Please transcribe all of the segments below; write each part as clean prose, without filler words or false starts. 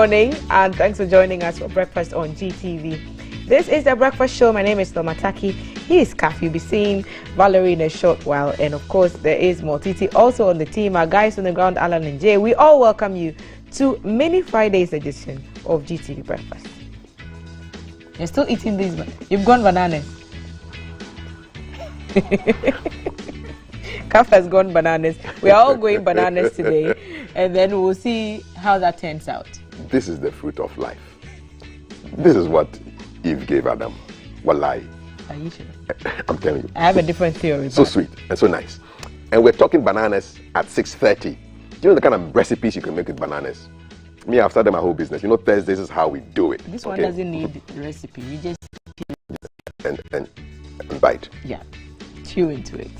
morning, and thanks for joining us for breakfast on GTV. This is the breakfast show. My name is Tomataki. He is Kaf. You'll be seeing Valerie in a short while, and of course there is Mortiti also on the team. Our guys on the ground, Alan and Jay. We all welcome you to Mini Fridays edition of GTV Breakfast. You're still eating these, but you've gone bananas. Kaf has gone bananas. We are all going bananas today, and then we'll see how that turns out. This is the fruit of life. This is what Eve gave Adam. Wallahi. Are you sure? I'm telling you. I have a different theory. So sweet and so nice. And we're talking bananas at 6:30. Do you know the kind of recipes you can make with bananas? Me, I've started my whole business. You know, Thursdays is how we do it. This one doesn't need a recipe. You just and bite. Yeah, chew into it.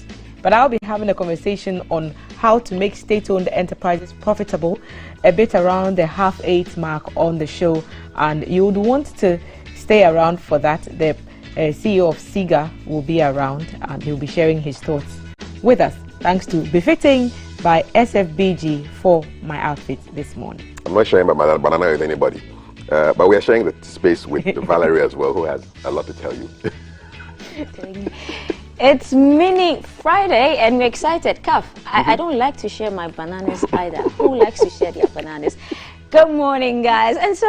But I'll be having a conversation on how to make state-owned enterprises profitable, a bit around the 8:30 mark on the show, and you would want to stay around for that. The CEO of SIGA will be around, and he'll be sharing his thoughts with us. Thanks to Befitting by SFBG for my outfit this morning. I'm not sharing my banana with anybody, but we are sharing the space with Valerie as well, who has a lot to tell you. It's Mini Friday and we're excited. Kaf, I don't like to share my bananas either. Who likes to share their bananas? Good morning, guys. And so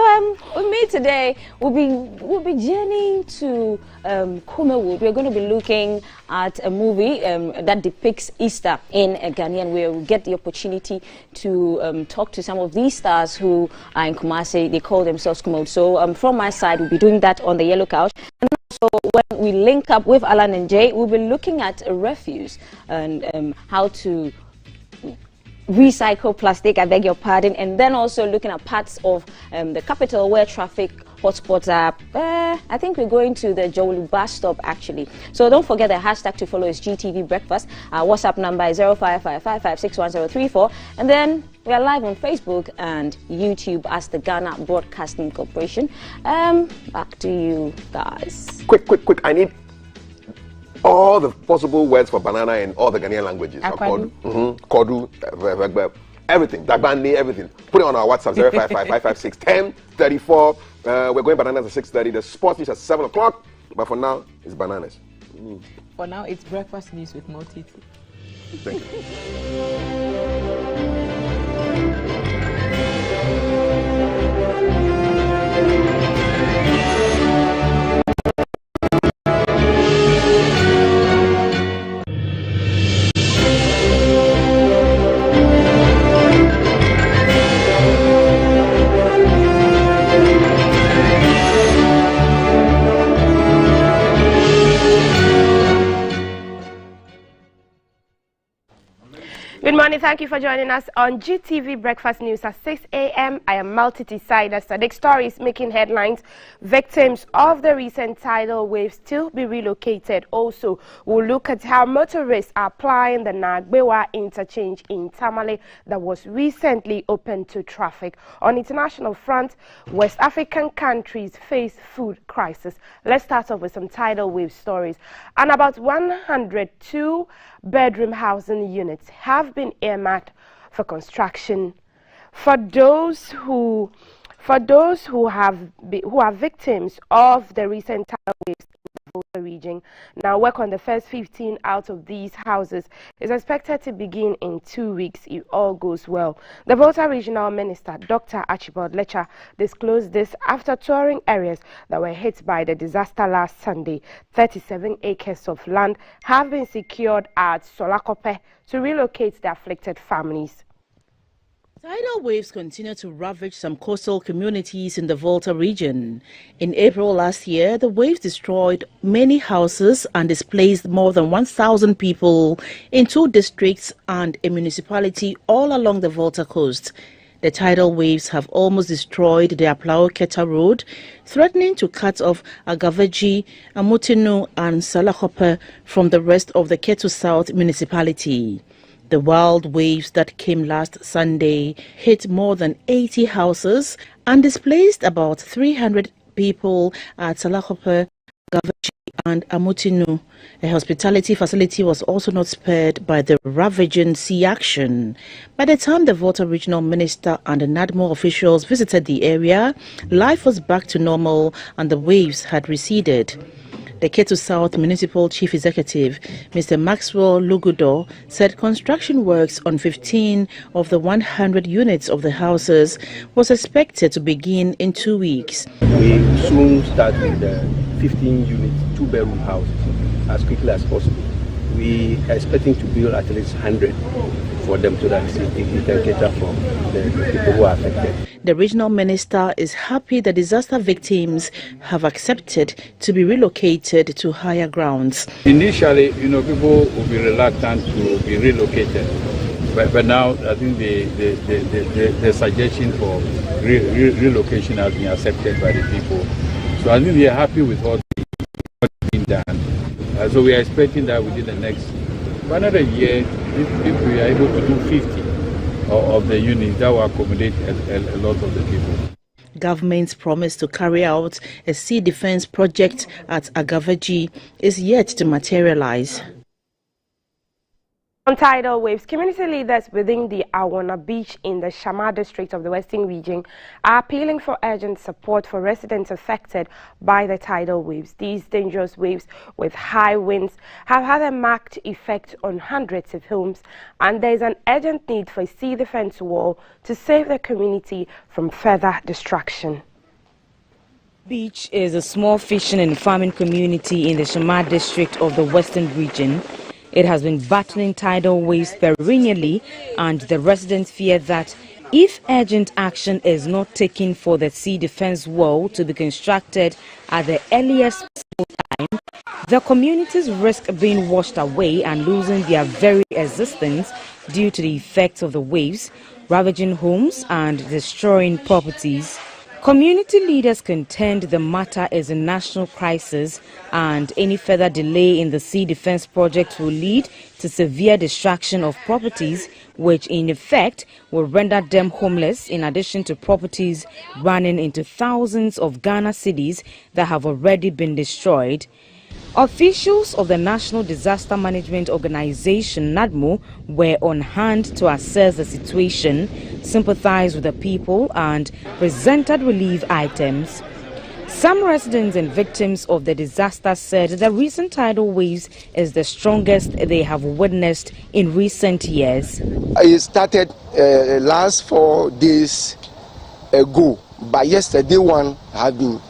with me today, we'll be journeying to Kumewood. We're going to be looking at a movie that depicts Easter in Ghana, and we'll get the opportunity to talk to some of these stars who are in Kumasi. They call themselves Kumewood. So from my side, we'll be doing that on the yellow couch. And so when we link up with Alan and Jay, we'll be looking at refuse and how to recycle plastic, I beg your pardon, and then also looking at parts of the capital where traffic hotspots are. I think we're going to the Jowli bus stop actually. So don't forget the hashtag to follow is GTV Breakfast. Our WhatsApp number is 0555561034, and then we are live on Facebook and YouTube as the Ghana Broadcasting Corporation. Back to you guys. Quick. I need all the possible words for banana in all the Ghanaian languages. Kodu, everything. Dagbani, everything. Put it on our WhatsApp, 0555561034. We're going bananas at 6:30. The sports news at 7 o'clock. But for now, it's bananas. For now, it's breakfast news with Mortiti. Thank you. Good morning. Thank you for joining us on GTV Breakfast News at 6 a.m. I am Multiti Sider. Sadiq stories making headlines. Victims of the recent tidal wave still be relocated. Also, we'll look at how motorists are applying the Nagbewa interchange in Tamale that was recently opened to traffic. On international front, West African countries face food crisis. Let's start off with some tidal wave stories. And about 102 bedroom housing units have been earmarked for construction for those who are victims of the recent tidal waves in the Volta region. Now, work on the first 15 out of these houses is expected to begin in 2 weeks if all goes well. The Volta Regional Minister, Dr. Archibald Lecha, disclosed this after touring areas that were hit by the disaster last Sunday. 37 acres of land have been secured at Solakope to relocate the afflicted families. Tidal waves continue to ravage some coastal communities in the Volta region. In April last year, the waves destroyed many houses and displaced more than 1,000 people in 2 districts and a municipality all along the Volta coast. The tidal waves have almost destroyed the Aplao-Keta road, threatening to cut off Agaveji, Amutinu and Salakope from the rest of the Ketu South municipality. The wild waves that came last Sunday hit more than 80 houses and displaced about 300 people at Salakope, Agaveji and Amutinu. A hospitality facility was also not spared by the ravaging sea action. By the time the Volta Regional Minister and the NADMO officials visited the area, life was back to normal and the waves had receded. The Ketu South Municipal Chief Executive, Mr. Maxwell Lugudo, said construction works on 15 of the 100 units of the houses was expected to begin in 2 weeks. We soon start with the 15 unit, 2-bedroom houses as quickly as possible. We are expecting to build at least 100 for them so that we can cater for the people who are affected. The regional minister is happy the disaster victims have accepted to be relocated to higher grounds. Initially, people will be reluctant to be relocated, but now I think the suggestion for relocation has been accepted by the people. So I think we are happy with what's been done. So we are expecting that within the next another year, if we are able to do 50 of the units, that will accommodate a lot of the people. Government's promise to carry out a sea defense project at Agavaji is yet to materialize. On tidal waves, community leaders within the Awana Beach in the Shama district of the Western region are appealing for urgent support for residents affected by the tidal waves. These dangerous waves with high winds have had a marked effect on hundreds of homes, and there is an urgent need for a sea defense wall to save the community from further destruction. Beach is a small fishing and farming community in the Shama district of the Western region. It has been battling tidal waves perennially, and the residents fear that if urgent action is not taken for the sea defense wall to be constructed at the earliest possible time, the communities risk being washed away and losing their very existence due to the effects of the waves, ravaging homes and destroying properties. Community leaders contend the matter is a national crisis, and any further delay in the sea defense project will lead to severe destruction of properties, which in effect will render them homeless, in addition to properties running into thousands of Ghana cedis that have already been destroyed. Officials of the National Disaster Management Organization, NADMO, were on hand to assess the situation, sympathize with the people, and presented relief items. Some residents and victims of the disaster said the recent tidal waves is the strongest they have witnessed in recent years. It started last 4 days ago, but yesterday one had been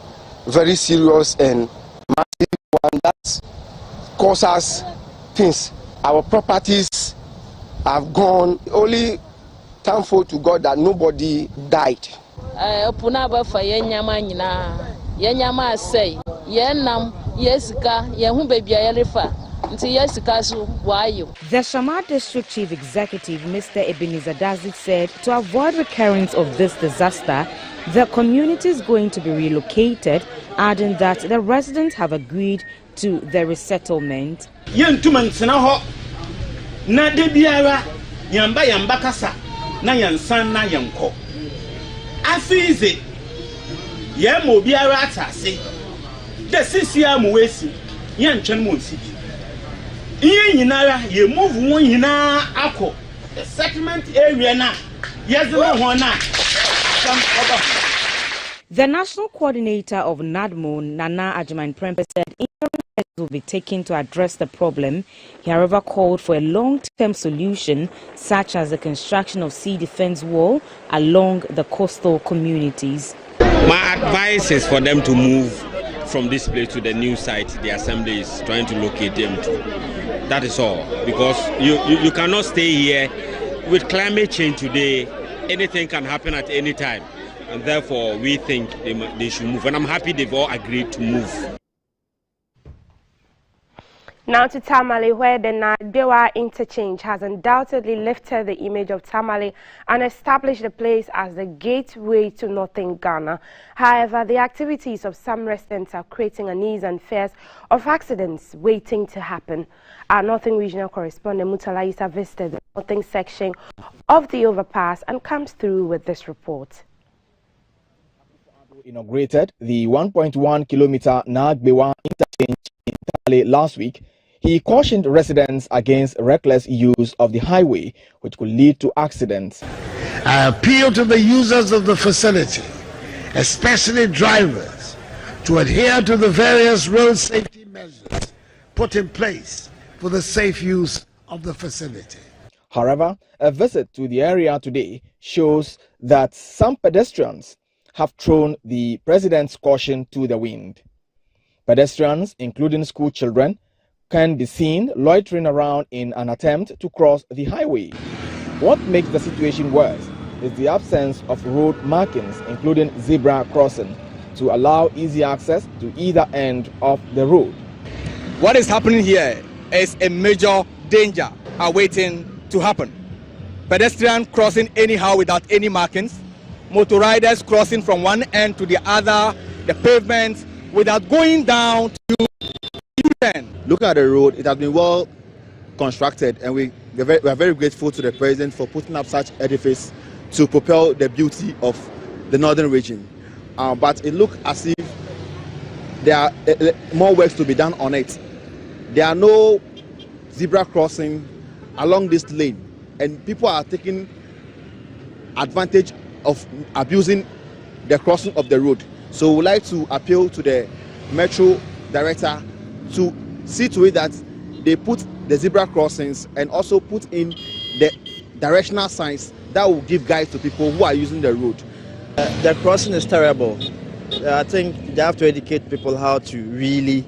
very serious and massive one that caused us things. Our properties have gone. Only thankful to God that nobody died. The Shama District Chief Executive, Mr. Ebenezer Dazik, said to avoid recurrence of this disaster, the community is going to be relocated, adding that the residents have agreed to the resettlement. The settlement area now. The national coordinator of NADMO, Nana Ajuman Prempe, said interim measures will be taken to address the problem. He, however, called for a long-term solution, such as the construction of sea defense wall along the coastal communities. My advice is for them to move from this place to the new site the assembly is trying to locate them to. That is all, because you cannot stay here. With climate change today, anything can happen at any time, and therefore we think they should move, and I'm happy they've all agreed to move. Now to Tamale, where the Nadewa interchange has undoubtedly lifted the image of Tamale and established the place as the gateway to northern Ghana. However, the activities of some residents are creating unease and fears of accidents waiting to happen. Our Northern Regional Correspondent Mutala Issa visited the northern section of the overpass and comes through with this report. Inaugurated the 1.1 kilometer Nagbewa interchange in last week, he cautioned residents against reckless use of the highway, which could lead to accidents. I appeal to the users of the facility, especially drivers, to adhere to the various road safety measures put in place for the safe use of the facility. However, a visit to the area today shows that some pedestrians have thrown the president's caution to the wind. Pedestrians, including school children, can be seen loitering around in an attempt to cross the highway. What makes the situation worse is the absence of road markings, including zebra crossing, to allow easy access to either end of the road. What is happening here is a major danger awaiting to happen. Pedestrians crossing anyhow without any markings, motor riders crossing from one end to the other, the pavement, without going down to U-turn. Look at the road, it has been well constructed, and we are very grateful to the president for putting up such edifice to propel the beauty of the northern region. But it looks as if there are more works to be done on it. There are no zebra crossing along this lane, and people are taking advantage of abusing the crossing of the road. So we would like to appeal to the Metro Director to see to it that they put the zebra crossings and also put in the directional signs that will give guidance to people who are using the road. The crossing is terrible. I think they have to educate people how to really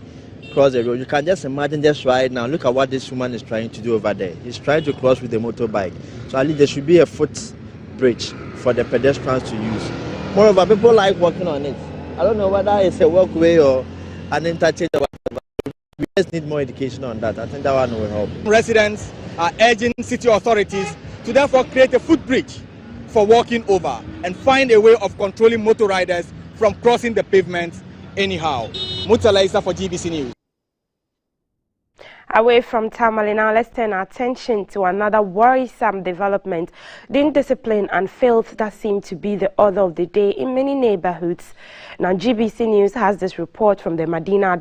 cross the road. You can just imagine this right now. Look at what this woman is trying to do over there. He's trying to cross with a motorbike. So at least there should be a footbridge for the pedestrians to use. Moreover, people like walking on it. I don't know whether it's a walkway or an interchange or whatever. We just need more education on that. I think that one will help. Residents are urging city authorities to therefore create a footbridge for walking over and find a way of controlling motor riders from crossing the pavement anyhow. Mutala Isa for GBC News. Away from Tamale now, let's turn our attention to another worrisome development. The indiscipline and filth that seem to be the order of the day in many neighborhoods. Now, GBC News has this report from the Medina